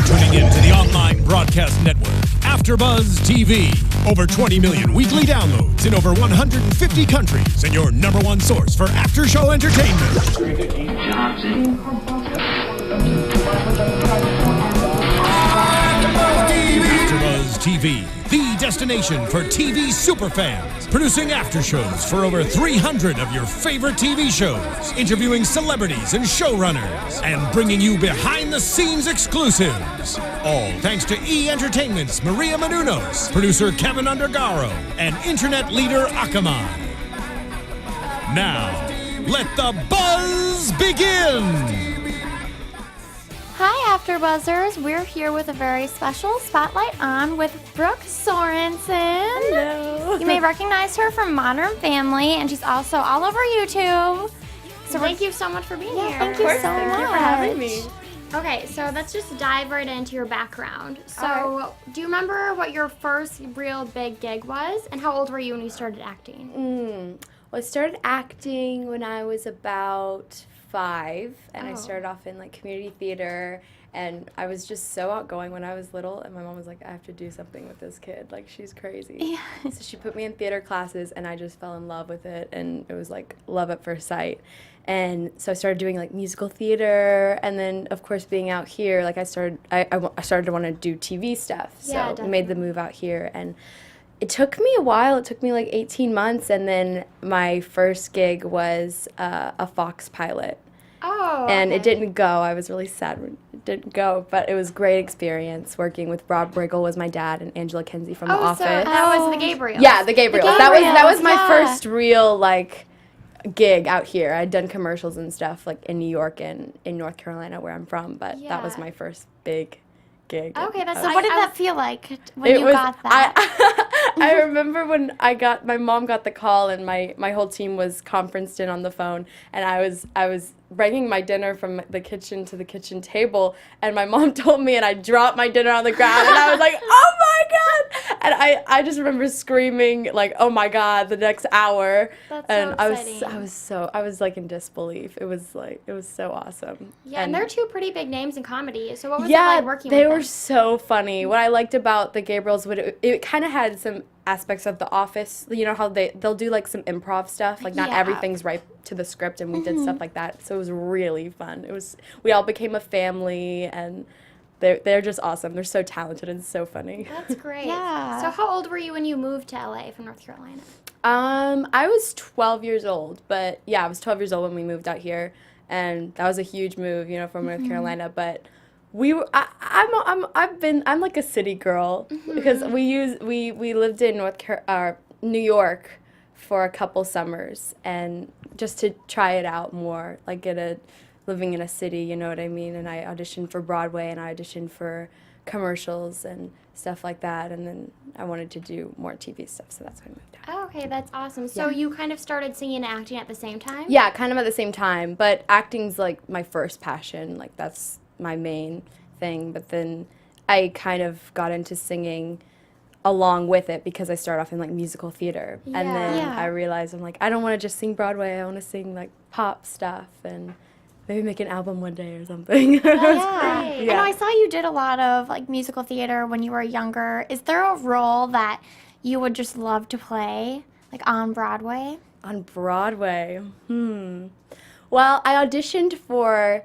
tuning in to the online broadcast network, AfterBuzz TV. Over 20 million weekly downloads in over 150 countries, and your number one source for after-show entertainment. AfterBuzz TV, the destination for TV superfans, producing after-shows for over 300 of your favorite TV shows, interviewing celebrities and showrunners, and bringing you behind-the-scenes exclusives. All thanks to E! Entertainment's Maria Menounos, producer Kevin Undergaro, and internet leader Akamai. Now, let the buzz begin! Hi, AfterBuzzers. We're here with a very special Spotlight On with Brooke Sorensen. Hello. You may recognize her from Modern Family, and she's also all over YouTube. So thank you so much for being here. Thank you so much. Thank you for having me. Okay, so let's just dive right into your background. So, do you remember what your first real big gig was, and how old were you when you started acting? Well, I started acting when I was about 5, and I started off in like community theater, and I was just so outgoing when I was little, and my mom was like, I have to do something with this kid, like she's crazy. Yeah. So she put me in theater classes, and I just fell in love with it, and it was like love at first sight. And so I started doing like musical theater, and then of course being out here, like I started to want to do TV stuff. So Yeah, I definitely. made the move out here, and it took me a while. It took me like 18 months, and then my first gig was a Fox pilot. Oh, And it okay. didn't go. I was really sad when it didn't go, but it was a great experience working with Rob Riggle was my dad and Angela Kinsey from The Office. So that was the Gabriel. Yeah, the Gabriels. That was my yeah. first real like gig out here. I'd done commercials and stuff like in New York and in North Carolina where I'm from, but that was Yeah. my first big gig. Okay, that's So what did I that feel like when you got that? I remember when my mom got the call and my whole team was conferenced in on the phone, and I was bringing my dinner from the kitchen to the kitchen table, and my mom told me, and I dropped my dinner on the ground, and I was like, oh my God! And I just remember screaming like, oh my God, the next hour. That's and so exciting. I was like in disbelief. It was so awesome. Yeah, and they're two pretty big names in comedy. So what was it Yeah, like working they with were them? so funny. What I liked about the Gabriels, it kind of had some aspects of The Office. You know how they'll do like some improv stuff, like not Yeah. everything's right to the script, and we did stuff like that. So it was really fun. We all became a family, and they're just awesome. They're so talented and so funny. That's great. Yeah. So how old were you when you moved to LA from North Carolina? I was 12 years old, but yeah, I was 12 years old when we moved out here, and that was a huge move, you know, from North Carolina. But I'm like a city girl because we lived in New York for a couple summers, and just to try it out more, like living in a city, you know what I mean? And I auditioned for Broadway, and I auditioned for commercials and stuff like that, and then I wanted to do more TV stuff, so that's why I moved out. Oh, okay, that's awesome. So you kind of started singing and acting at the same time? Yeah, kind of at the same time, but acting's like my first passion, like that's my main thing, but then I kind of got into singing along with it because I started off in like musical theater, and then Yeah. I realized I'm like, I don't want to just sing Broadway, I want to sing like pop stuff and maybe make an album one day or something. Yeah. great. I know I saw you did a lot of like musical theater when you were younger. Is there a role that you would just love to play, like on Broadway? On Broadway, Well, I auditioned for,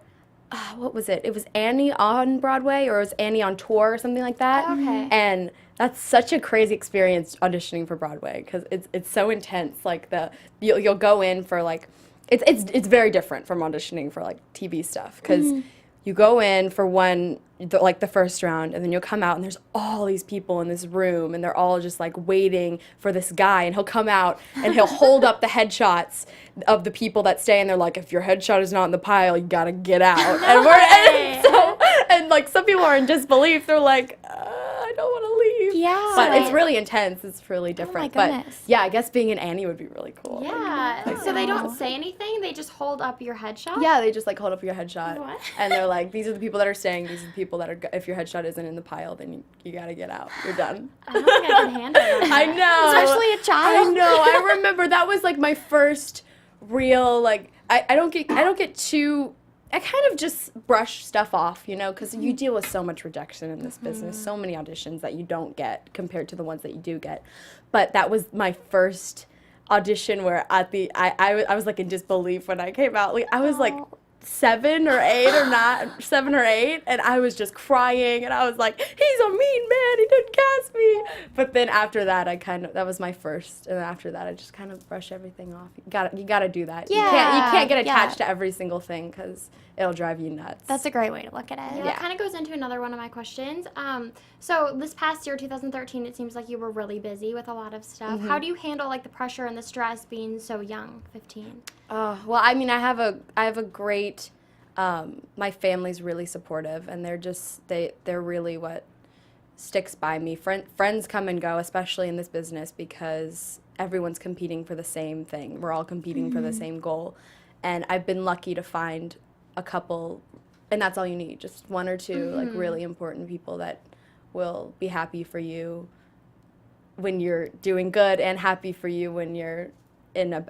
what was it? It was Annie on Broadway, or it was Annie on tour or something like that. Okay. And that's such a crazy experience auditioning for Broadway because it's so intense. Like you'll go in for like, it's very different from auditioning for like TV stuff because you go in for the first round, and then you'll come out and there's all these people in this room, and they're all just like waiting for this guy, and he'll come out and he'll hold up the headshots of the people that stay, and they're like, if your headshot is not in the pile, you gotta get out. And like some people are in disbelief. They're like, I don't want to leave. Yeah. But it's really intense. It's really different. But goodness. yeah, I guess being an Annie would be really cool. Yeah. So they don't say anything? They just hold up your headshot? Yeah, they just like hold up your headshot, What? and they're like, "These are the people that are staying. These are the people that are. If your headshot isn't in the pile, then you gotta get out. You're done." I don't think I can handle that. I know, Especially a child. I know. I remember that was like my first real like. I don't get too I kind of just brush stuff off, you know, because you deal with so much rejection in this business, so many auditions that you don't get compared to the ones that you do get. But that was my first audition where I was like in disbelief when I came out. Like I was like 7 or 8, and I was just crying, and I was like, he's a mean man, he didn't cast me. But then after that, that was my first, and after that, I just kind of brush everything off. You gotta do that. You can't get attached to every single thing because it'll drive you nuts. That's a great way to look at it. Yeah, that kind of goes into another one of my questions. So this past year, 2013, it seems like you were really busy with a lot of stuff. How do you handle like the pressure and the stress being so young, 15? Well, I mean, I have a great, my family's really supportive, and they're really what sticks by me. Friends come and go, especially in this business, because everyone's competing for the same thing. We're all competing for the same goal, and I've been lucky to find a couple, and that's all you need, just 1 or 2 like really important people that will be happy for you when you're doing good, and happy for you when you're in a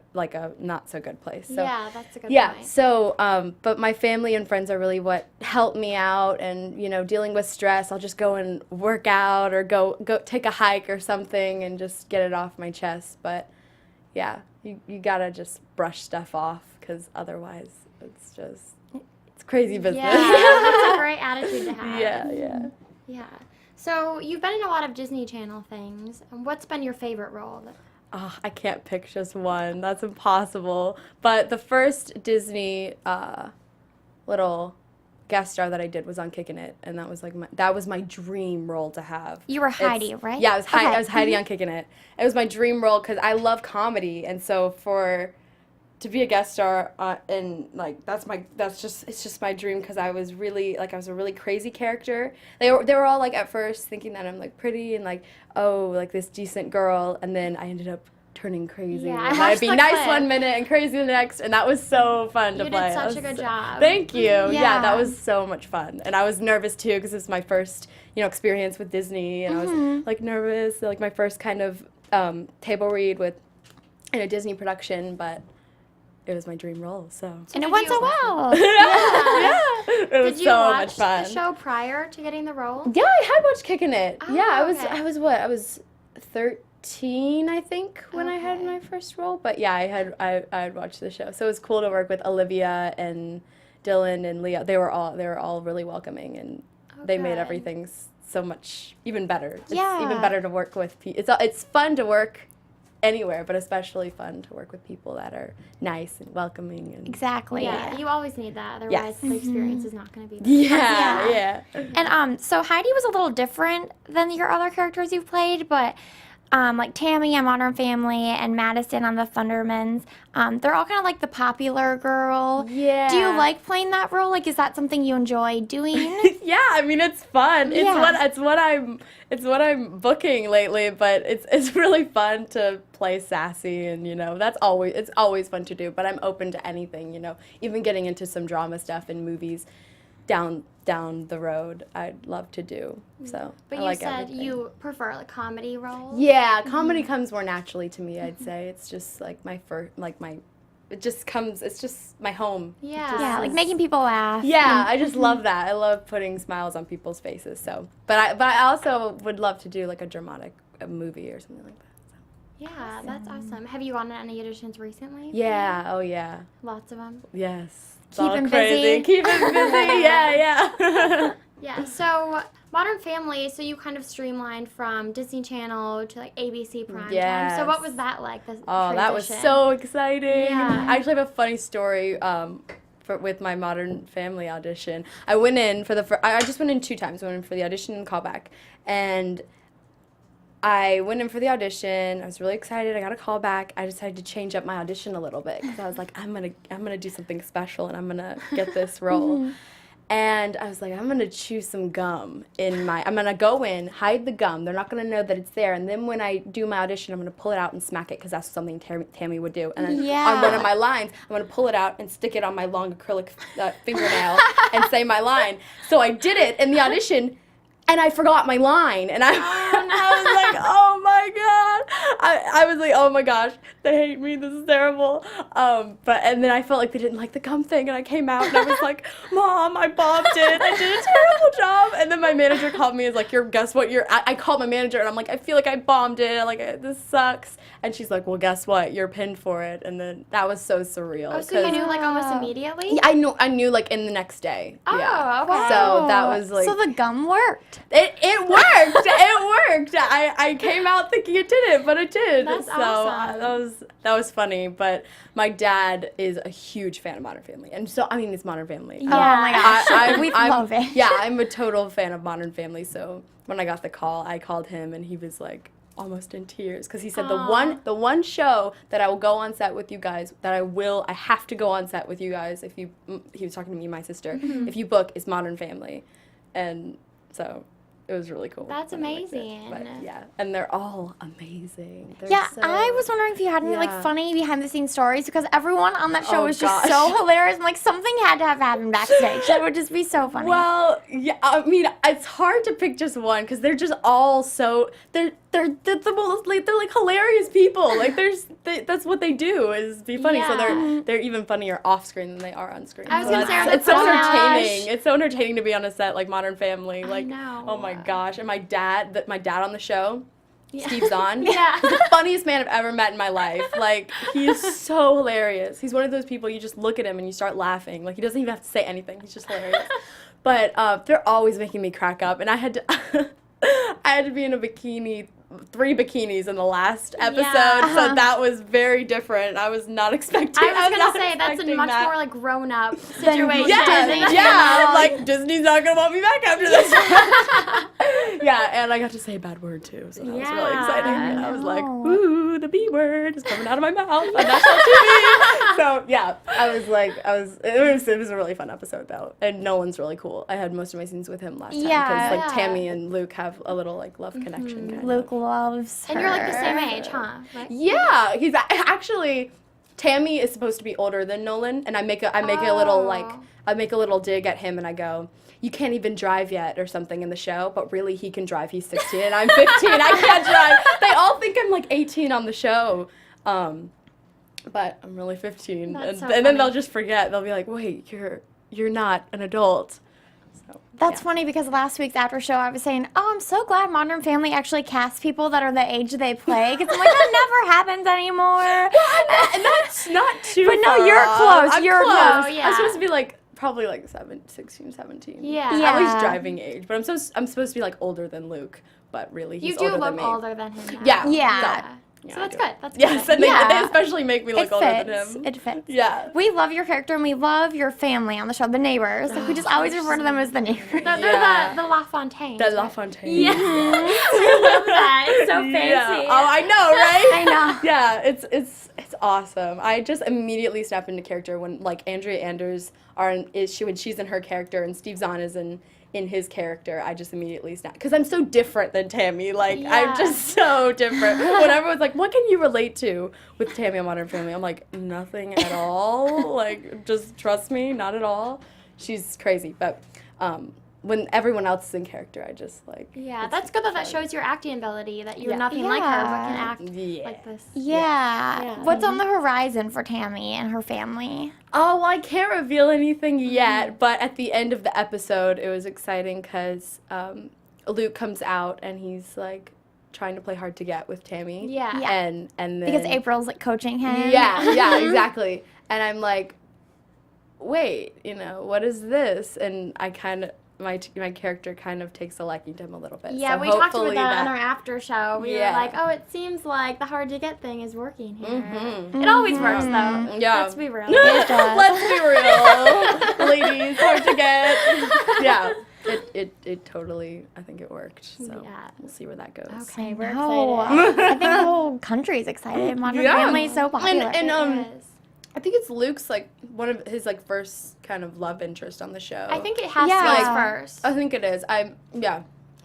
not so good place. So, yeah, that's a good point. So but my family and friends are really what help me out, and you know, dealing with stress, I'll just go and work out or go take a hike or something and just get it off my chest. But yeah, you gotta just brush stuff off, because otherwise it's crazy business. Yeah, that's a great attitude to have. Yeah. So you've been in a lot of Disney Channel things. What's been your favorite role? Oh, I can't pick just one. That's impossible. But the first Disney little guest star that I did was on Kickin' It, and that was my dream role to have. You were Heidi, right? Yeah, I was Heidi on Kickin' It. It was my dream role because I love comedy, and so to be a guest star and like it's just my dream, because I was a really crazy character. They were all like at first thinking that I'm like pretty and like, oh, like this decent girl, and then I ended up turning crazy. Yeah, and I'd be nice one minute and crazy the next, and that was so fun to play. You did such a good job. Thank you. Yeah, that was so much fun, and I was nervous too, because this is my first experience with Disney, and I was like nervous, like my first kind of table read in a Disney production, but it was my dream role, so. And it went so well. Yeah. It was so much fun. Did you watch the show prior to getting the role? Yeah, I had watched Kickin' It. Oh, yeah, okay. I was 13, I think, when I had my first role. But yeah, I had watched the show. So it was cool to work with Olivia and Dylan and Leah. They were all really welcoming, and they made everything so much even better. It's even better to work with people. It's fun to work anywhere, but especially fun to work with people that are nice and welcoming. And Exactly. Yeah, you always need that. Otherwise, the experience is not going to be yeah. And so Heidi was a little different than your other characters you've played, but like Tammy on Modern Family and Madison on The Thundermans, they're all kind of like the popular girl. Yeah. Do you like playing that role? Like, is that something you enjoy doing? Yeah, I mean, it's fun. It's what I'm booking lately, but it's really fun to play sassy, and it's always fun to do. But I'm open to anything, even getting into some drama stuff in movies down the road. I'd love to do. So, but I like said everything. you prefer like comedy roles. Yeah, comedy comes more naturally to me. I'd say it's just like it's just my home. Yeah, like making people laugh. Yeah, I just love that. I love putting smiles on people's faces. So, but I also would love to do like a dramatic movie or something like that. So. Yeah, that's awesome. Have you gone to any auditions recently? Yeah. Oh yeah. Lots of them. Yes. Keep him crazy. busy. Keep him busy. Yeah. Yeah, so Modern Family, so you kind of streamlined from Disney Channel to like ABC Primetime. So what was that like? That was so exciting. Yeah. I actually have a funny story with my Modern Family audition. I went in I just went in 2 times. I went in for the audition and callback. And I went in for the audition. I was really excited. I got a call back. I decided to change up my audition a little bit, because I was like, I'm gonna do something special, and I'm gonna get this role. And I was like, I'm gonna chew some gum I'm gonna go in, hide the gum. They're not gonna know that it's there. And then when I do my audition, I'm gonna pull it out and smack it, because that's something Tammy would do. And then on one of my lines, I'm gonna pull it out and stick it on my long acrylic fingernail and say my line. So I did it in the audition, and I forgot my line, and I was like, oh my God. I was like, oh my gosh, they hate me. This is terrible. And then I felt like they didn't like the gum thing, and I came out and I was like, Mom, I bombed it. I did a terrible job. And then my manager called me and was like, guess what? I called my manager and I'm like, I feel like I bombed it. Like this sucks. And she's like, well, guess what? You're pinned for it. And then that was so surreal. Oh, so you knew like almost immediately? Yeah, I knew like in the next day. Oh, yeah. okay. So that was like. So the gum worked. It worked. It worked. I came out thinking it didn't, but it did. That's so awesome. that was funny. But my dad is a huge fan of Modern Family, and so I mean it's Modern Family. Oh my gosh, we love it. Yeah, I'm a total fan of Modern Family. So when I got the call, I called him, and he was like almost in tears because he said the one show that I will go on set with you guys that I have to go on set with you guys if you he was talking to me and my sister if you book is Modern Family, and so it was really cool. That's when I liked it. amazing. But yeah, and they're all amazing. They're Yeah, so- I was wondering if you had any like Yeah. funny behind the scenes stories because everyone on that show Oh, was just gosh. so hilarious and like something had to have happened backstage. That would just be so funny. Well, yeah, I mean, it's hard to pick just one because they're just all so they're the most like they're like hilarious people. Like that's what they do is be funny. So they're even funnier off screen than they are on screen. I was So gonna that's- say, it's so oh my gosh. entertaining. It's so entertaining to be on a set like Modern Family. Like know. oh my gosh, and my dad on the show. Yeah. Steve Zahn. Yeah. He's the funniest man I've ever met in my life. Like, he is so hilarious. He's one of those people you just look at him and you start laughing. Like, he doesn't even have to say anything. He's just hilarious. But they're always making me crack up. And I had to I had to be in a bikini, 3 bikinis in the last episode. Yeah. So that was very different. I was not expecting I was not gonna say that's a expecting much that. more like grown up situation. Yeah, Disney. yeah. No. Like Disney's not gonna want me back after this. Yeah, and I got to say a bad word too, so that was really Yeah. exciting. And I was like, No. "Ooh, the B word is coming out of my mouth on national TV." So yeah, it was a really fun episode though, and Nolan's really cool. I had most of my scenes with him last time Yeah. because like Yeah. Tammy and Luke have a little like love connection. Kind Luke of. loves her. And you're like the same age, huh? Right? Yeah, he's actually. Tammy is supposed to be older than Nolan, and I make a little like Oh. I make a little dig at him, and I go, "You can't even drive yet," or something in the show, but really he can drive. He's 16, and I'm 15. I can't drive. They all think I'm like 18 on the show, but I'm really 15, That's and so then funny. they'll just forget. They'll be like, "Wait, you're not an adult." So That's yeah. funny because last week's after show I was saying, oh, I'm so glad Modern Family actually casts people that are the age they play because I'm like, that never happens anymore. And that's not too. But no, far you're off. close, I'm you're close. close. Oh, yeah. I'm supposed to be like probably like 16, 17. Yeah. Yeah. At least driving age, but I'm supposed to be like older than Luke, but really he's You do older look than me. older than him. Now. Yeah. Yeah. Yeah, So I that's do. good. That's Yes, good. and Yeah. they especially make me look It older fits. than him. It fits. Yeah. We love your character and we love your family on the show, the neighbors. Like, we just always refer to them as the neighbors. They're Yeah. the La Fontaine. The La Fontaine. Yeah. I love that. It's so fancy. Yeah. Oh, I know, right? I know. Yeah, it's awesome. I just immediately snap into character when like Andrea Anders when she's in her character and Steve Zahn is in his character. I just immediately snap because I'm so different than Tammy. Like Yeah. I'm just so different. When everyone's like, "What can you relate to with Tammy on Modern Family?" I'm like, nothing at all. Like just trust me, not at all. She's crazy, but when everyone else is in character, I just like. Yeah, it's that's good that fun. shows your acting ability, that you're Yeah. nothing like her, but can Yeah. act Yeah. like this. Yeah. Yeah. What's on the horizon for Tammy and her family? Oh, well, I can't reveal anything yet, but at the end of the episode, it was exciting because Luke comes out and he's like trying to play hard to get with Tammy. Yeah. Yeah. And then Because April's like coaching him. Yeah, exactly. And I'm like, wait, what is this? And I kind of my character kind of takes a liking to him a little bit. Yeah, so we talked about hopefully that in our after show. We Yeah. were like, oh, it seems like the hard to get thing is working here. Mhm. It always works, though. Yeah. Let's be real. It does. Let's be real, ladies. Hard to get. Yeah, it totally. I think it worked. So Yeah. we'll see where that goes. Okay, we're No. excited. I think the whole country's excited. Modern Yeah. Family is so popular. And It is. I think it's Luke's like one of his like first kind of love interest on the show. I think it has Yeah. to be first. I think it is.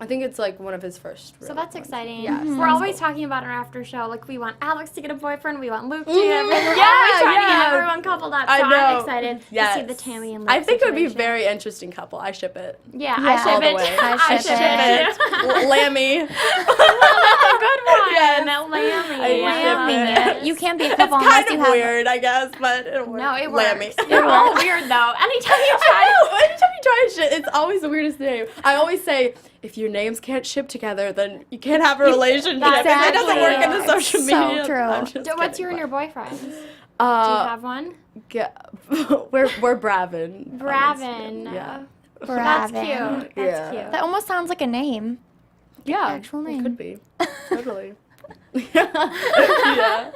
I think it's like one of his first. So that's exciting. Yeah, so We're that's always cool. talking about our after show. Like, we want Alex to get a boyfriend. We want Luke to get a boyfriend. We're Yeah, always trying to yeah. get everyone coupled up. So I know. I'm excited Yes. to see the Tammy and Luke I think it would be a situation. very interesting couple. I ship it. Yeah, Yeah. I All ship the it. way. I ship it. Lammy. That's a good one. Yes. Lammy. Lamming it. You can't be a It's couple unless kind you of have. weird, I guess, but it'll work. No, it works. Lammy. You're all weird though. Anytime you I try know. Anytime you try shit, it's always the weirdest name. I always say, if your names can't ship together, then you can't have a relationship. It doesn't work in the social So media. true. I'm just to. What's kidding, you and but- your boyfriend? Do you have one? We're Bravin. Bravin. Yeah. That's Bravin. cute. That's Yeah. cute. That almost sounds like a name. Yeah. Actual It name. could be. Totally. Yeah.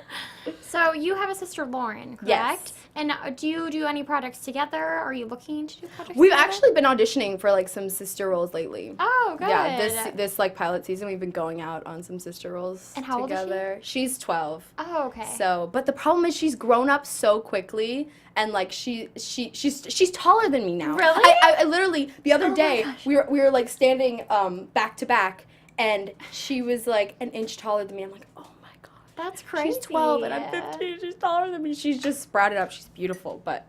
So you have a sister, Lauren, correct? Yes. And do you do any projects together? Are you looking to do projects We've together? actually been auditioning for like some sister roles lately. Oh, good. Yeah, this like pilot season we've been going out on some sister roles And how old is she? together. She's 12. Oh, okay. So, but the problem is she's grown up so quickly, and like she's taller than me now. Really? I literally the other day we were like standing back to back, and she was like an inch taller than me. I'm like, oh my god, That's crazy. she's 12 and I'm 15. She's taller than me. She's just sprouted up. She's beautiful, but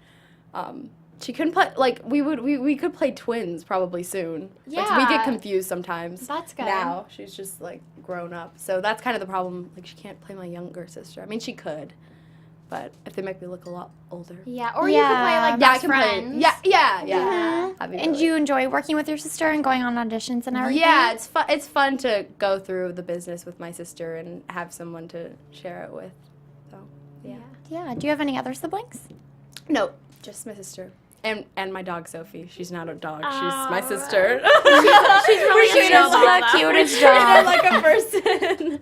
she couldn't play like we could play twins probably soon. Like, we Yeah. get confused sometimes. That's good. Now she's just like grown up, so that's kind of the problem. Like she can't play my younger sister. I mean, she could, but if they make me look a lot older. Yeah, or you could play Yeah. like Yeah, I best can friends. play. Yeah. That'd be And really- you enjoy working with your sister and going on auditions and everything? Yeah, it's fun. It's fun to go through the business with my sister and have someone to share it with. So yeah. Yeah. Do you have any other siblings? No, just my sister. And my dog Sophie. She's not a dog. She's Oh. my sister. She's really She cute. is the cutest dog. like a person.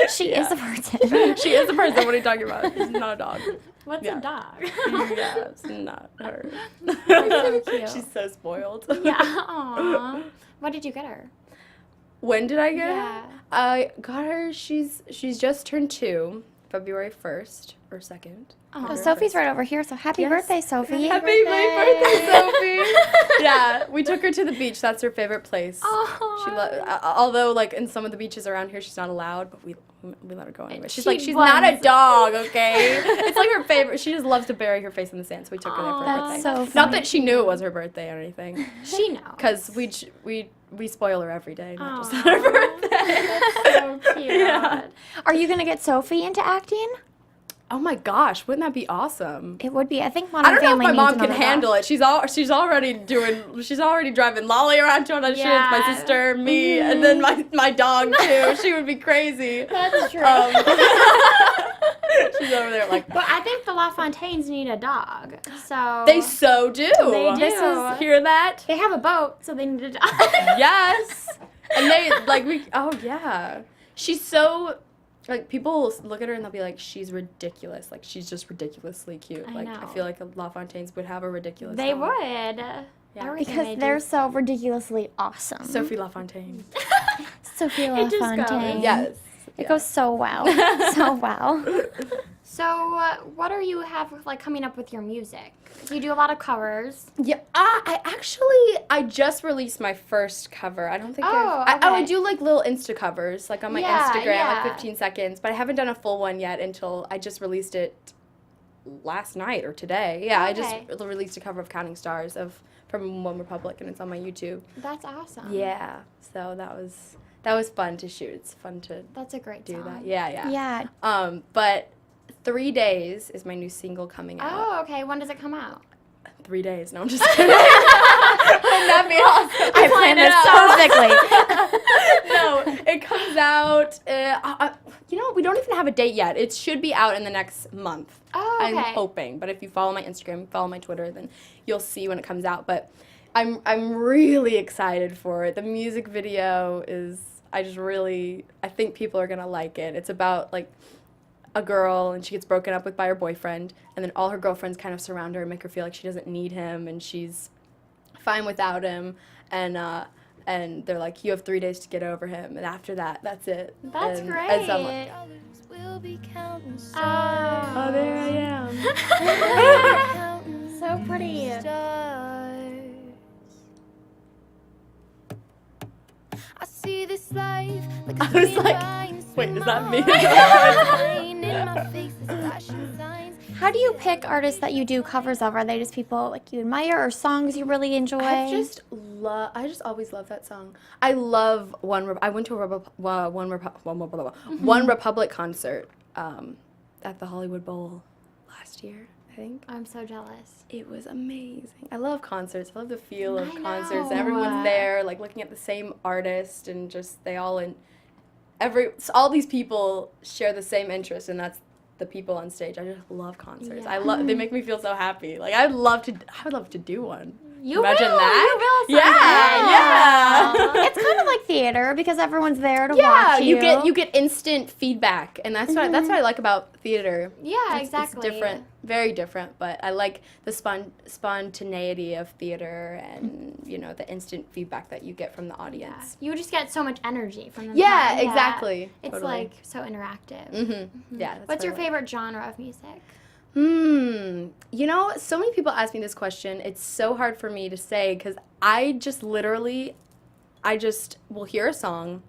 She is a person. She is a person. What are you talking about? She's not a dog. What's Yeah. a dog? Yeah, it's not her. so cute. She's so spoiled. Yeah. Aw. What did you get her? When did I get her? Yeah. I got her. She's just turned 2, February 1st or 2nd. Oh, Sophie's right over here, so happy Yes. birthday, Sophie. Happy birthday, Sophie! Yeah, we took her to the beach. That's her favorite place. Oh. She although like in some of the beaches around here, she's not allowed, but we let her go anyway. She's She like, she's not a was- dog, okay? It's like her favorite. She just loves to bury her face in the sand, so we took her there for her That's birthday. so Not funny. that she knew it was her birthday or anything, She knows. because we spoil her every day, not just Aw. on her birthday. So cute. Yeah. Are you going to get Sophie into acting? Oh my gosh, wouldn't that be awesome? It would be. I think Modern I don't know if Family my needs mom can another dog. handle it. She's already driving Lolly around to auditions, my Yeah. sister, me, and then my dog too. She would be crazy. That's true. She's over there like, But I think the LaFontaines need a dog. So they so do. They do. This is, hear that? They have a boat, so they need a dog. Yes. And they oh yeah. She's so like people look at her and they'll be like, she's ridiculous. Like she's just ridiculously cute. I Like I know. feel like LaFontaines would have a ridiculous They dog. would. Yeah. Everything Because they they're do. so ridiculously awesome. Sophie LaFontaine. Sophie It just LaFontaine. goes. Yes. It goes so well. So well. So, what are you have like coming up with your music? You do a lot of covers. Yeah, I just released my first cover. I don't think Oh, I okay. do like little Insta covers, like on my Yeah, Instagram, yeah. like 15 seconds, but I haven't done a full one yet until I just released it last night or today. Yeah, I Okay. just released a cover of Counting Stars from One Republic, and it's on my YouTube. That's awesome. Yeah, so that was fun to shoot. It's fun to That's a great do song. that. Yeah. Yeah. But 3 Days is my new single coming out. Oh, okay. When does it come out? 3 days. No, I'm just kidding. Wouldn't that be awesome? I planned this perfectly. No, it comes out. We don't even have a date yet. It should be out in the next month. Oh, okay. I'm hoping. But if you follow my Instagram, follow my Twitter, then you'll see when it comes out. But I'm really excited for it. The music video is. I think people are gonna like it. It's about like a girl and she gets broken up with by her boyfriend, and then all her girlfriends kind of surround her and make her feel like she doesn't need him and she's fine without him, and they're like, you have 3 days to get over him, and after that, that's it. That's And great. as I'm like, Oh, there I am. so pretty. I life. Like I was like, wait, is that me? How do you pick artists that you do covers of? Are they just people like you admire or songs you really enjoy? I just always love that song. I love I went to a One Republic concert at the Hollywood Bowl last year, I think. I'm so jealous. It was amazing. I love concerts. I love the feel of I concerts. know. Everyone's there, like looking at the same artist, and just all these people share the same interest, and that's the people on stage. I just love concerts. Yeah. They make me feel so happy. Like I would love to do one. You Imagine will. that. You will someday. Yeah. It's kind of like theater because everyone's there to Yeah, watch you. you get instant feedback, and that's what I like about theater. Yeah, It's exactly. different, very different, but I like the spontaneity of theater and the instant feedback that you get from the Yeah. audience. You just get so much energy from the Yeah, crowd. exactly. It's Totally. like so interactive. Yeah. That's What's your what I like. favorite genre of music? So many people ask me this question. It's so hard for me to say because I just literally, will hear a song,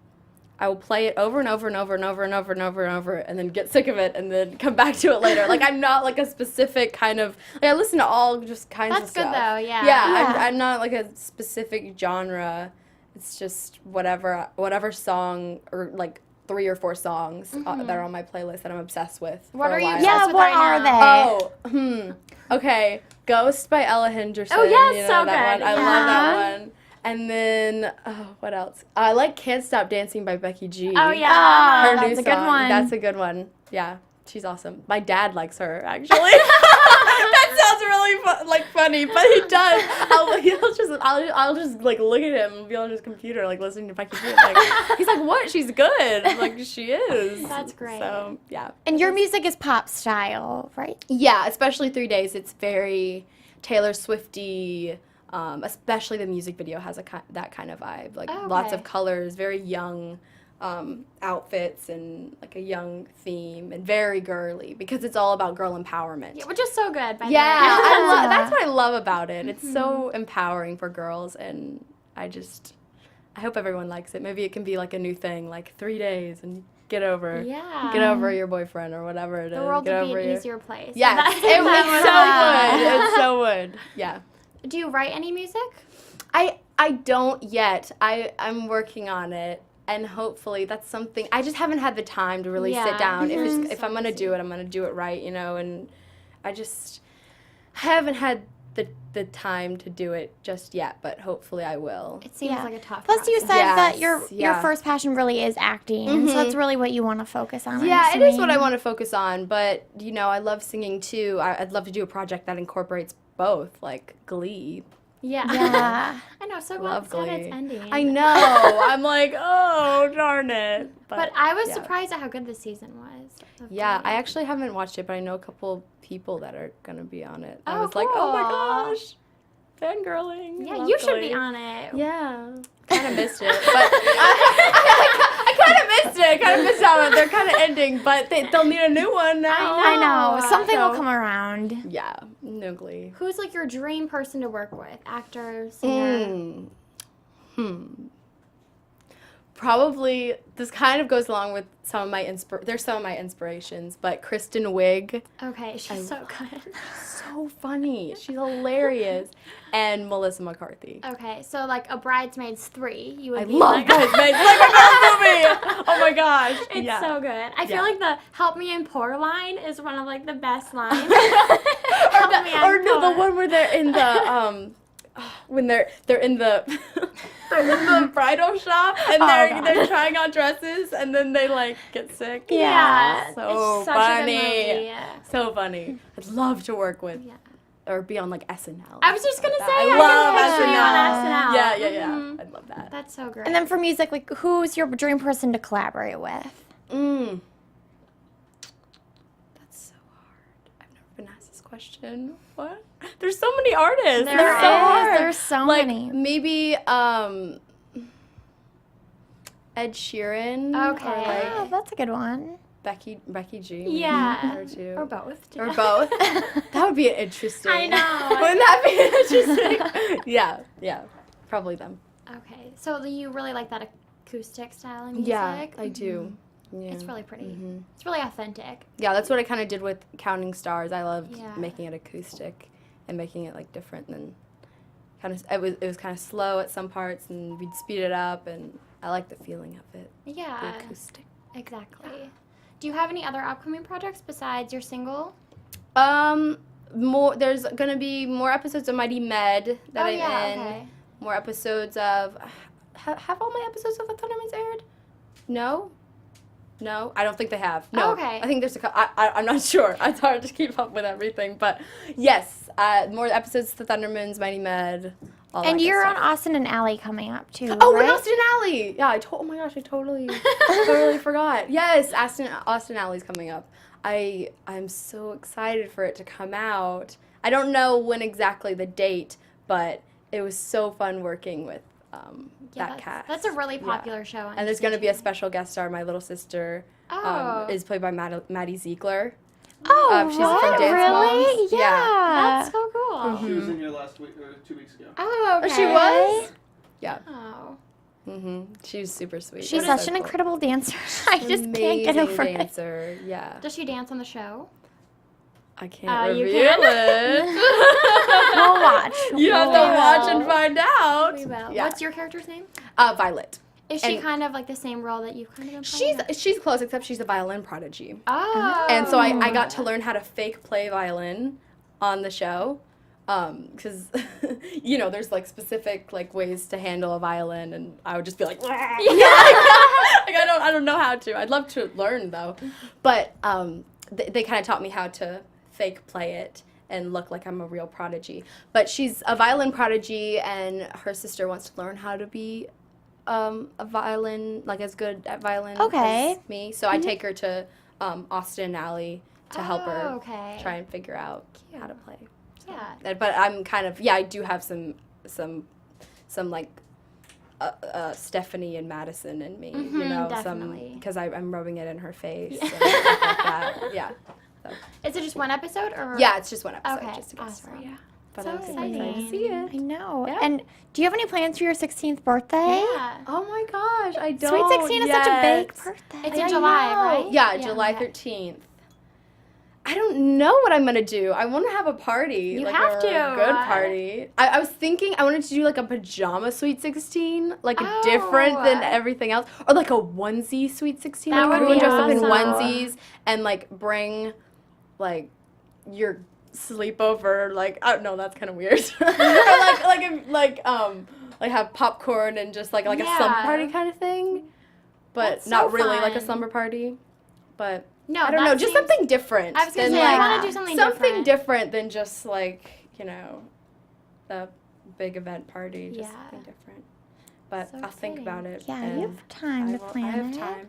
I will play it over and over and over and over and over and over and over and then get sick of it and then come back to it later. Like I'm not like a specific kind of, like I listen to all just kinds of That's stuff. good though, yeah. Yeah, I'm not like a specific genre. It's just whatever song or like 3 or 4 songs that are on my playlist that I'm obsessed with. What for a are you while. Yeah, obsessed with what right are now? they? Okay. Ghost by Ella Henderson. Oh, yes, you know so that good. one. I Yeah. love that one. And then, what else? I like Can't Stop Dancing by Becky G. Oh, yeah. Her that's new a good song. one. That's a good one. Yeah, she's awesome. My dad likes her, actually. That sounds really funny, but he does. I'll just like look at him and be on his computer like listening to Becky G. He's like, what? She's good. I'm like, she is. That's great. So yeah. And your music is pop style, right? Yeah, especially 3 Days. It's very Taylor Swifty. Especially the music video has that kind of vibe. Like lots Okay. of colors, very young outfits, and like a young theme, and very girly because it's all about girl empowerment. Yeah, which is so good, by the way. Yeah, that's what I love about it. It's so empowering for girls, and I hope everyone likes it. Maybe it can be like a new thing, like 3 days and get over your boyfriend or whatever it is. The world Get would be over an your- easier place. Yes, That- it that would. It so would. Yeah. Do you write any music? I don't yet. I'm working on it, and hopefully that's something. I just haven't had the time to really Yeah. sit down. Mhm. If I'm gonna do it, I'm gonna do it right, and I haven't had the time to do it just yet, but hopefully I will. It seems like a tough Plus, you process. said that Yes, your yeah. first passion really is acting, so that's really what you want to focus on. I'm Yeah, it is what I assuming. want to focus on, but I love singing too. I'd love to do a project that incorporates both, like Glee. Yeah. Yeah. I know, so Love glad Glee. it's ending. I know. I'm like, oh darn it. But I was yeah. surprised at how good the season was. of Yeah, Glee. I actually haven't watched it, but I know a couple people that are gonna be on it. I Oh, was like, oh my cool. gosh, fangirling. Yeah, Love you should Glee. be on it. Yeah, kind of missed it, but I kind of missed it. I kind of missed out on it. They're kind of ending, but they'll need a new one now. I know. Something will So- come around. Yeah, no Glee. Who's like your dream person to work with? Actor, singer? Probably this kind of goes along with some of my there's some of my inspirations, but Kristen Wiig, Okay, she's so good. so funny. She's hilarious. And Melissa McCarthy. Okay, so like a Bridesmaids 3, you would I be love like, Bridesmaids. Like a girl movie. Oh my gosh. It's yeah. so good. I feel Yeah. like the "Help Me I'm Poor" line is one of like the best lines. Or no, the one where they're in the when they're in the they're in the bridal shop and they're trying on dresses and then they like get sick. Yeah, So it's such funny. a good movie. Yeah. So funny. I'd love to work with Yeah. or be on like SNL. I was just gonna say, I I love can picture you on SNL. SNL. Yeah, yeah, yeah. Mhm. I'd love that. That's so great. And then for music, like, who's your dream person to collaborate with? That's so hard. I've never been asked this question. What? There's so many artists. There They're so is. hard. There's so like, many. Maybe Ed Sheeran. Okay. Or like Oh, that's a good one. Becky G. Yeah. maybe, Or two. or both. Or both. That would be interesting. I know. Wouldn't that be interesting? Yeah. Probably them. Okay, so you really like that acoustic style of music. Yeah, I do. Yeah. It's really pretty. It's really authentic. Yeah, that's what I kind of did with Counting Stars. I loved Yeah. making it acoustic and making it like different than kind of. It was kind of slow at some parts, and we'd speed it up, and I like the feeling of it. Yeah, The acoustic. exactly. Do you have any other upcoming projects besides your single? More. There's gonna be more episodes of Mighty Med that I'm in. Okay. More episodes of. Have all my episodes of The Thundermans aired? No. No, I don't think they have. No. Okay. I think there's I'm not sure. It's hard to keep up with everything, but yes, more episodes of The Thundermans, Mighty Med, all And that good you're on stuff. Austin and Ally coming up too. Oh, right? and Austin Alley. Yeah, oh my gosh, I totally forgot. Yes, Austin Alley's coming up. I'm so excited for it to come out. I don't know when exactly the date, but it was so fun working with that cast. That's a really Yeah. popular show. on And there's going to be a Disney. special guest star. My little sister Oh. is played by Maddie Ziegler. Oh, She's what? from Dance Really? Moms. Yeah. That's so cool. She was in here last week or 2 weeks ago. Oh, okay. Oh, she was? Yeah. Oh. She was super sweet. She's It was such so an cool. incredible dancer. I just can't get Amazing over it. dancer. Yeah. Does she dance on the show? I can't You reveal can. it. We'll watch. You have to We'll watch and find out. We will. Yeah. What's your character's name? Violet. Is she And- kind of like the same role that you've kind of been playing? She's close, except she's a violin prodigy. Oh. And so I got to learn how to fake play violin on the show. Because, there's like specific like ways to handle a violin, and I would just be like, like I don't know how to. I'd love to learn though, but they kind of taught me how to fake play it and look like I'm a real prodigy. But she's a violin prodigy, and her sister wants to learn how to be a violin, like as good at violin Okay. as me. So I take her to Austin and Alley to help her okay. try and figure out how to play. Yeah. But I'm kind of I do have some like Stephanie and Madison in me, definitely. because I'm rubbing it in her face and stuff like that. Yeah. So. Is it just one episode or? Yeah, it's just one episode, Okay, just a guest star, awesome. yeah. But So I'm super excited to exciting. see I it. know. Yeah. And do you have any plans for your 16th birthday? Yeah. Oh my gosh, I don't. Sweet 16 is such a big yet. birthday. It's in I July, know. right? Yeah, July okay. 13th. I don't know what I'm gonna do. I want to have a party. You like have a to. good party. I was thinking I wanted to do like a pajama Sweet 16, like Oh. different than everything else, or like a onesie Sweet 16. That like would everyone be dress up in awesome. onesies and like bring like your sleepover. Like I don't know, that's kind of weird. or like have popcorn and just like a slumber Yeah. party kind of thing, but That's so not really like a fun. slumber party. But No, I don't that know, just seems- something different. I was gonna than, say Yeah. I like, want to do something different than just like a big event party. Just Yeah. something different. But So I'll think exciting. about it. Yeah, and you have time to plan I have it. time.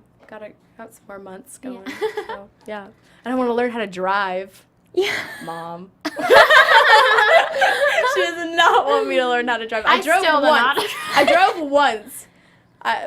Got some more months Yeah. going. So, yeah. And I want to learn how to drive, Yeah. Mom. She does not want me to learn how to drive. I drove still do once. not. I drove once.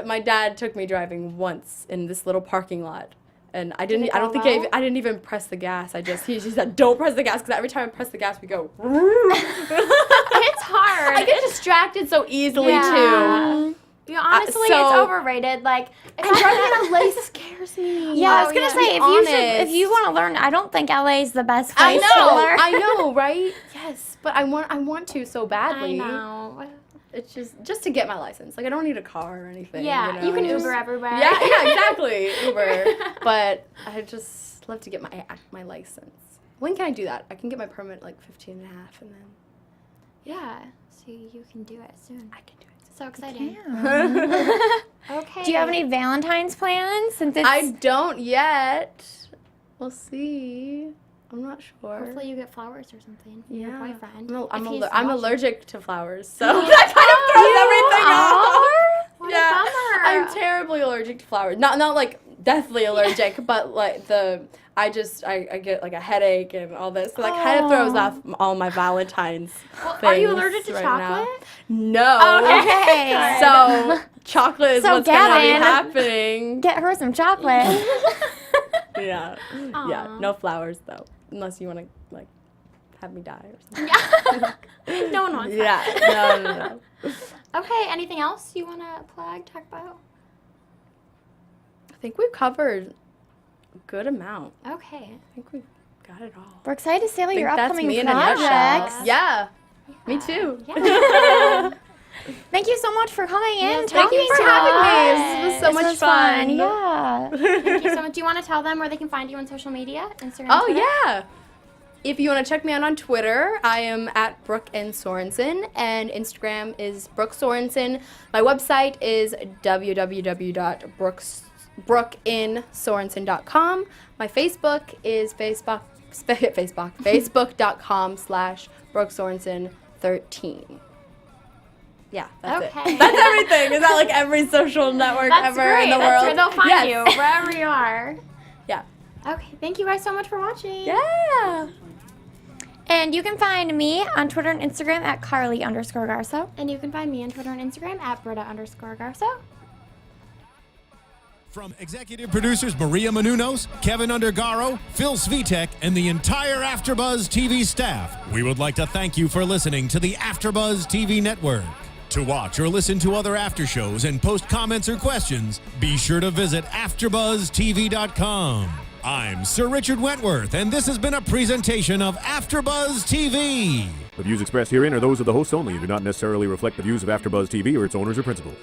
My dad took me driving once in this little parking lot, and I didn't. it I don't go think well? I didn't even press the gas. She said, "Don't press the gas," because every time I press the gas, we go. It's hard. I get distracted so easily Yeah. too. Yeah, honestly, so- it's overrated. Like, if And I driving had in LA scares me. Yeah, I was Oh, gonna yeah. say Be if you want to learn, I don't think LA is the best I place to know, learn. I know, right? Yes, but I want to so I badly. know. It's just to get my license. Like I don't need a car or anything. Yeah, you you can know? Uber everywhere. Yeah, exactly, Uber. But I just love to get my license. When can I do that? I can get my permit like 15 and a half, and then Yeah, so you can do it soon. I can do it. So exciting. Yeah. Okay. Do you have any Valentine's plans? Since it's I don't yet. We'll see. I'm not sure. Hopefully you get flowers or something from your boyfriend. I'm if he's I'm watching. allergic to flowers, so that kind of throws everything off. What Yeah, a bummer. I'm terribly allergic to flowers. Not like deathly allergic, but like I get like a headache and all this. So that kind of throws off all my Valentine's Well, are you things allergic to right chocolate? now. No. Okay. So chocolate is So what's gonna be Gavin- happening. get her some chocolate. Yeah. Yeah. Aw. No flowers though, unless you want to like have me die or something. No one wants that. Yeah. No. Okay, anything else you want to plug, talk about? I think we've covered a good amount. Okay. I think we've got it all. We're excited to see all I think your that's upcoming me in a nutshell. projects. Yeah. Me too. Yeah. Thank you so much for coming in. and Thank you talking for to having us. me. This was so much fun. Yeah. Thank you so much. Do you want to tell them where they can find you on social media? Instagram, Oh, Twitter? yeah. If you want to check me out on Twitter, I am at Brooke N. Sorensen, and Instagram is Brooke Sorensen. My website is www.brookeinsorensen.com. My Facebook is facebook.com/Brooke Sorensen 13. Yeah, that's Okay. it. That's everything. Is that like every social network That's ever great. in the That's world? where they'll find Yes. you, wherever you are. Yeah. Okay. Thank you guys so much for watching. Yeah. And you can find me on Twitter and Instagram at Carly_Garso. And you can find me on Twitter and Instagram at Britta_Garso. From executive producers Maria Menounos, Kevin Undergaro, Phil Svitek, and the entire AfterBuzz TV staff, we would like to thank you for listening to the AfterBuzz TV network. To watch or listen to other after shows and post comments or questions, be sure to visit AfterBuzzTV.com. I'm Sir Richard Wentworth, and this has been a presentation of AfterBuzz TV. The views expressed herein are those of the hosts only and do not necessarily reflect the views of AfterBuzz TV or its owners or principals.